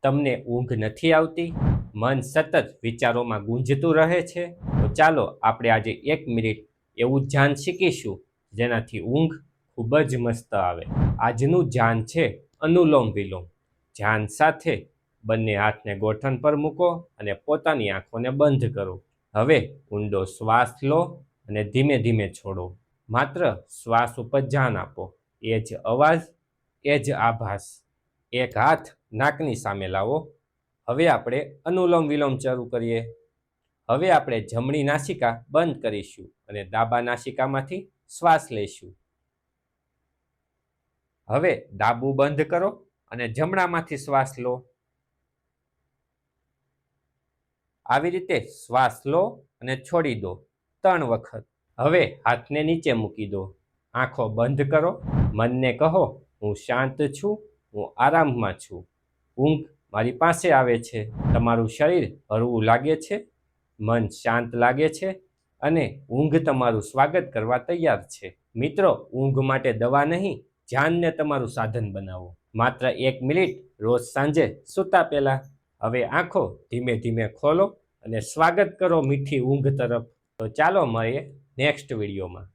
તમને ઊંઘ નથી આવતી? મન સતત વિચારોમાં ગુંજતું રહે છે? તો ચાલો આપણે આજે 1 મિનિટ એવું ધ્યાન શીખીશું જેનાથી ઊંઘ ખૂબ જ મસ્ત આવે. આજનું ધ્યાન છે અનુલોમ વિલોમ. ધ્યાન સાથે બંને હાથને ગોઠણ પર મૂકો અને પોતાની આંખોને બંધ કરો. હવે ઊંડો શ્વાસ લો અને ધીમે ધીમે છોડો. માત્ર શ્વાસ ઉપર ધ્યાન આપો. એ જ અવાજ, એ જ આભાસ. એક હાથ નાકની સામે લાવો. હવે આપણે અનુલોમ વિલોમ શરૂ કરીએ. હવે આપણે જમણી નાસિકા બંધ કરીશું અને ડાબા નાસિકામાંથી શ્વાસ લઈશું. હવે ડાબું બંધ કરો અને જમણામાંથી શ્વાસ લો. આવી રીતે શ્વાસ લો અને છોડી દો 3 વખત. હવે હાથને નીચે મૂકી દો. આંખો બંધ કરો. મનને કહો, હું શાંત છું, હું આરામમાં છું. ઊંઘ મારી પાસે આવે છે. તમારું શરીર હળવું લાગે છે, મન શાંત લાગે છે અને ઊંઘ તમારું સ્વાગત કરવા તૈયાર છે. મિત્રો, ઊંઘ માટે દવા નહીં, ધ્યાનને તમારું સાધન બનાવો. માત્ર 1 મિનિટ રોજ સાંજે સૂતા પહેલા. હવે આંખો ધીમે ધીમે ખોલો અને સ્વાગત કરો મીઠી ઊંઘ તરફ. તો ચાલો મળીએ નેક્સ્ટ વિડીયોમાં.